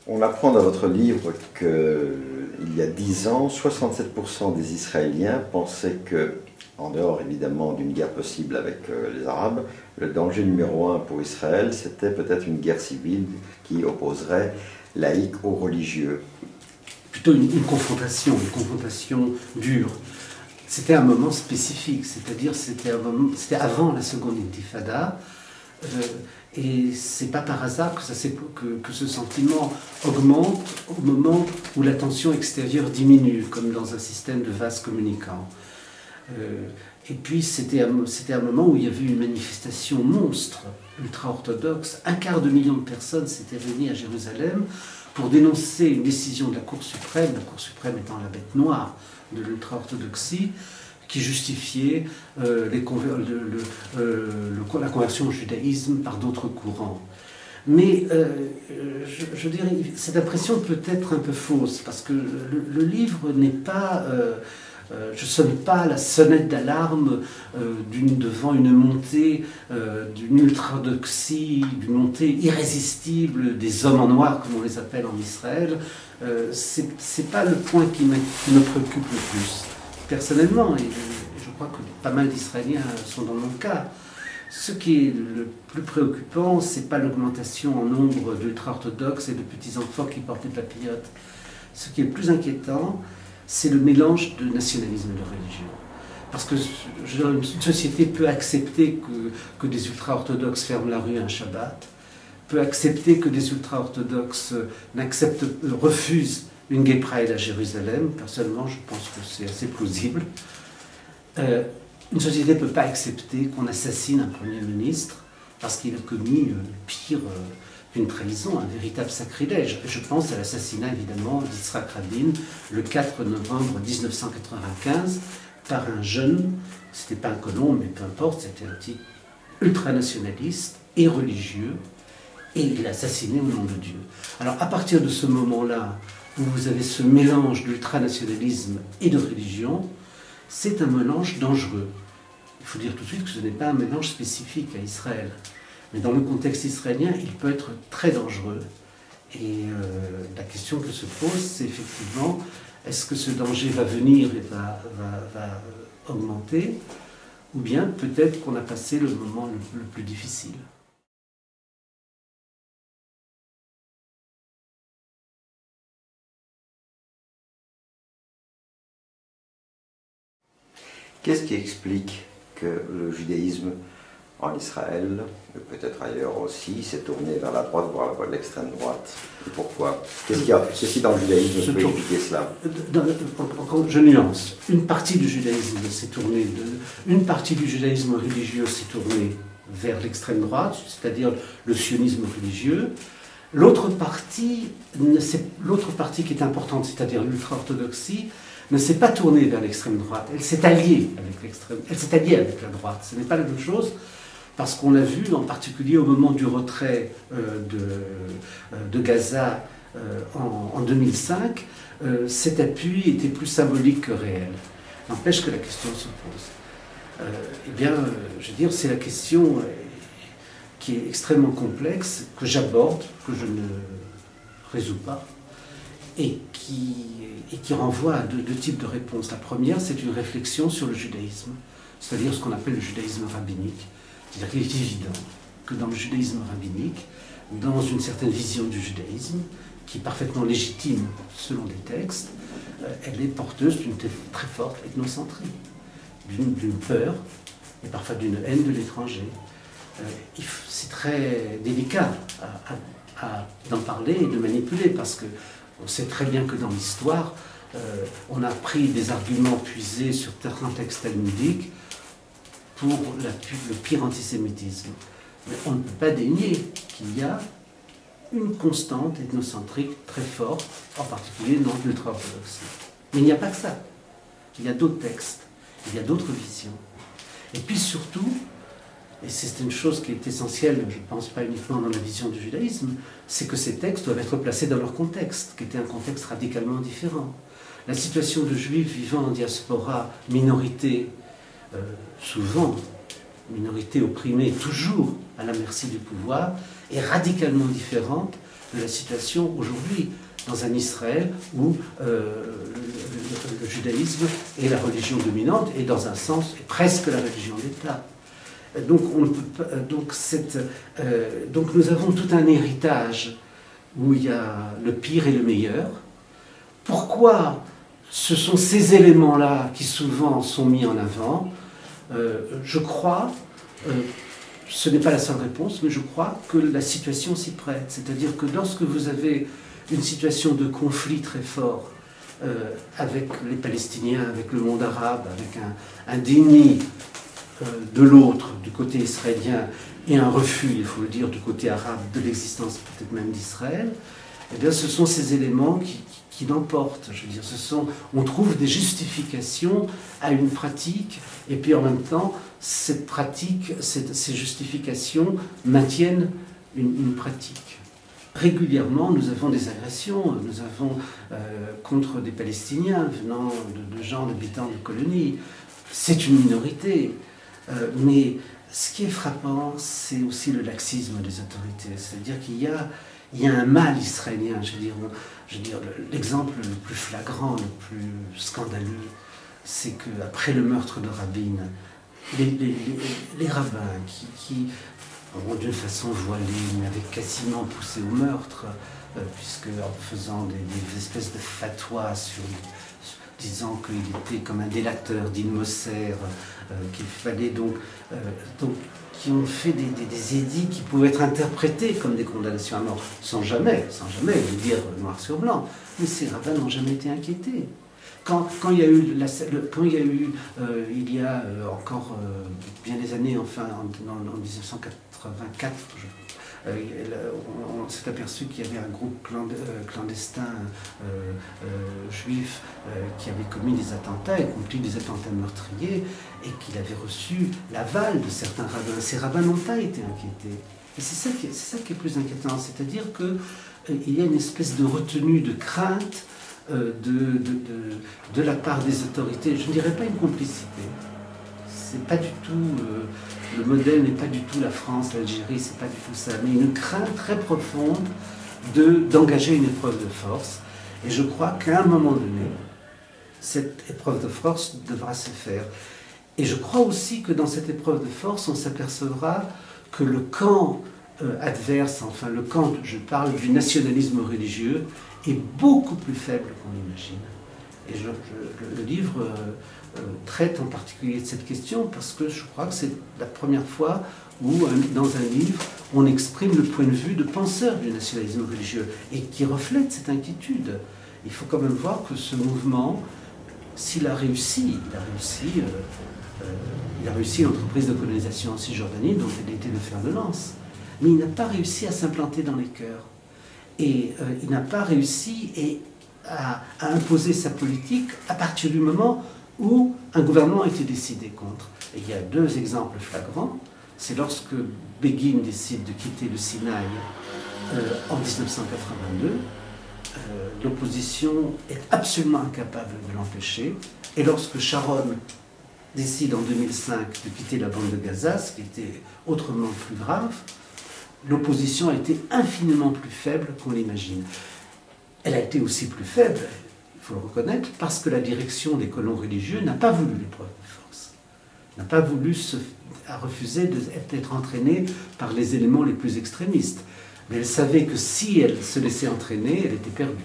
On apprend dans votre livre qu'il y a 10 ans, 67% des Israéliens pensaient que, en dehors évidemment d'une guerre possible avec les Arabes, le danger numéro un pour Israël, c'était peut-être une guerre civile qui opposerait laïcs aux religieux. Plutôt une confrontation dure. C'était un moment spécifique, c'est-à-dire c'était avant la seconde intifada. Et c'est pas par hasard que ce sentiment augmente au moment où la tension extérieure diminue, comme dans un système de vases communicants. Et puis c'était un moment où il y avait une manifestation monstre, ultra-orthodoxe. 250 000 de personnes s'étaient réunies à Jérusalem pour dénoncer une décision de la Cour suprême étant la bête noire de l'ultra-orthodoxie, qui justifiait la conversion au judaïsme par d'autres courants. Mais je dirais, cette impression peut être un peu fausse, parce que le livre n'est pas... je ne sonne pas la sonnette d'alarme devant une montée d'une ultra-orthodoxie, d'une montée irrésistible des hommes en noir, comme on les appelle en Israël. C'est pas le point qui me préoccupe le plus. Personnellement, et je crois que pas mal d'Israéliens sont dans mon cas, ce qui est le plus préoccupant, c'est pas l'augmentation en nombre d'ultra-orthodoxes et de petits-enfants qui portent des papillotes. Ce qui est le plus inquiétant, c'est le mélange de nationalisme et de religion. Parce que une société peut accepter que des ultra-orthodoxes ferment la rue un Shabbat, peut accepter que des ultra-orthodoxes refusent une Gay Pride à Jérusalem. Personnellement, je pense que c'est assez plausible. Une société ne peut pas accepter qu'on assassine un Premier ministre parce qu'il a commis le pire qu'une trahison, un véritable sacrilège. Je pense à l'assassinat, évidemment, d'Yitzhak Rabin le 4 novembre 1995 par un jeune, c'était pas un colon, mais peu importe, c'était un type ultranationaliste et religieux, et il l'a assassiné au nom de Dieu. Alors, à partir de ce moment-là, où vous avez ce mélange d'ultranationalisme et de religion, c'est un mélange dangereux. Il faut dire tout de suite que ce n'est pas un mélange spécifique à Israël. Mais dans le contexte israélien, il peut être très dangereux. Et la question que se pose, c'est effectivement, est-ce que ce danger va venir et va augmenter, ou bien peut-être qu'on a passé le moment le plus difficile. Qu'est-ce qui explique que le judaïsme en Israël, et peut-être ailleurs aussi, s'est tourné vers la droite, voire vers l'extrême droite? Et pourquoi? Qu'est-ce qui dans le judaïsme peut expliquer cela? Je nuance. Une partie du judaïsme une partie du judaïsme religieux s'est tournée vers l'extrême droite, c'est-à-dire le sionisme religieux. L'autre partie qui est importante, c'est-à-dire l'ultra-orthodoxie, ne s'est pas tournée vers l'extrême droite. Elle s'est alliée avec la droite. Ce n'est pas la même chose, parce qu'on l'a vu, en particulier au moment du retrait de Gaza en 2005, cet appui était plus symbolique que réel. N'empêche que la question se pose. Je veux dire, c'est la question qui est extrêmement complexe, que j'aborde, que je ne résous pas, et qui renvoie à deux types de réponses. La première, c'est une réflexion sur le judaïsme, c'est-à-dire ce qu'on appelle le judaïsme rabbinique. C'est-à-dire qu'il est évident que dans le judaïsme rabbinique, dans une certaine vision du judaïsme, qui est parfaitement légitime selon les textes, elle est porteuse d'une très forte ethnocentrie, d'une peur et parfois d'une haine de l'étranger. C'est très délicat d'en parler et de manipuler, parce que on sait très bien que dans l'histoire, on a pris des arguments puisés sur certains textes talmudiques pour le pire antisémitisme. Mais on ne peut pas dénier qu'il y a une constante ethnocentrique très forte, en particulier dans l'ultra-orthodoxie. Mais il n'y a pas que ça. Il y a d'autres textes, il y a d'autres visions. Et puis surtout, et c'est une chose qui est essentielle, je ne pense pas uniquement dans la vision du judaïsme, c'est que ces textes doivent être placés dans leur contexte, qui était un contexte radicalement différent. La situation de juifs vivant en diaspora, minorité, souvent minorité opprimée, toujours à la merci du pouvoir, est radicalement différente de la situation aujourd'hui dans un Israël où le judaïsme est la religion dominante et dans un sens est presque la religion d'État. Donc, on ne peut pas, donc nous avons tout un héritage où il y a le pire et le meilleur. Pourquoi ce sont ces éléments-là qui souvent sont mis en avant? Je crois, ce n'est pas la seule réponse, mais je crois que la situation s'y prête. C'est-à-dire que lorsque vous avez une situation de conflit très fort avec les Palestiniens, avec le monde arabe, avec un déni de l'autre, du côté israélien, et un refus, il faut le dire, du côté arabe, de l'existence peut-être même d'Israël, eh bien ce sont ces éléments qui l'emportent. Je veux dire, on trouve des justifications à une pratique, et puis en même temps, cette pratique, ces justifications maintiennent une pratique. Régulièrement, nous avons des agressions, nous avons contre des Palestiniens venant de gens habitants de colonies. C'est une minorité, mais ce qui est frappant, c'est aussi le laxisme des autorités. C'est-à-dire qu'il y a un mal israélien. Je veux dire, l'exemple le plus flagrant, le plus scandaleux, c'est qu'après le meurtre de Rabin, les rabbins qui d'une façon voilée, mais avaient quasiment poussé au meurtre, puisque en faisant des espèces de fatwas disant qu'il était comme un délateur d'Ibn Moser, qu'il fallait donc qui ont fait des édits qui pouvaient être interprétés comme des condamnations à mort, sans jamais le dire noir sur blanc. Mais ces rabbins n'ont jamais été inquiétés. Quand il y a eu, il y a encore bien des années, enfin en 1984, on s'est aperçu qu'il y avait un groupe clandestin juif qui avait commis des attentats, y compris des attentats meurtriers, et qu'il avait reçu l'aval de certains rabbins. Ces rabbins n'ont pas été inquiétés. Et c'est ça qui est plus inquiétant, c'est-à-dire qu'il y a une espèce de retenue, de crainte de la part des autorités. Je ne dirais pas une complicité. C'est pas du tout... le modèle n'est pas du tout la France, l'Algérie, c'est pas du tout ça. Mais une crainte très profonde d'engager une épreuve de force. Et je crois qu'à un moment donné, cette épreuve de force devra se faire. Et je crois aussi que dans cette épreuve de force, on s'apercevra que le camp adverse, enfin le camp, je parle du nationalisme religieux, est beaucoup plus faible qu'on l'imagine. Et le livre traite en particulier de cette question parce que je crois que c'est la première fois où, dans un livre, on exprime le point de vue de penseurs du nationalisme religieux et qui reflète cette inquiétude. Il faut quand même voir que ce mouvement, s'il a réussi, il a réussi l'entreprise de colonisation en Cisjordanie, dont il a été le fer de lance, mais il n'a pas réussi à s'implanter dans les cœurs. Et il n'a pas réussi à imposer sa politique à partir du moment où un gouvernement a été décidé contre. Et il y a deux exemples flagrants. C'est lorsque Begin décide de quitter le Sinaï en 1982. L'opposition est absolument incapable de l'empêcher. Et lorsque Sharon décide en 2005 de quitter la bande de Gaza, ce qui était autrement plus grave, l'opposition a été infiniment plus faible qu'on l'imagine. Elle a été aussi plus faible, il faut le reconnaître, parce que la direction des colons religieux n'a pas voulu l'épreuve de force, n'a pas voulu a refusé d'être entraînée par les éléments les plus extrémistes. Mais elle savait que si elle se laissait entraîner, elle était perdue.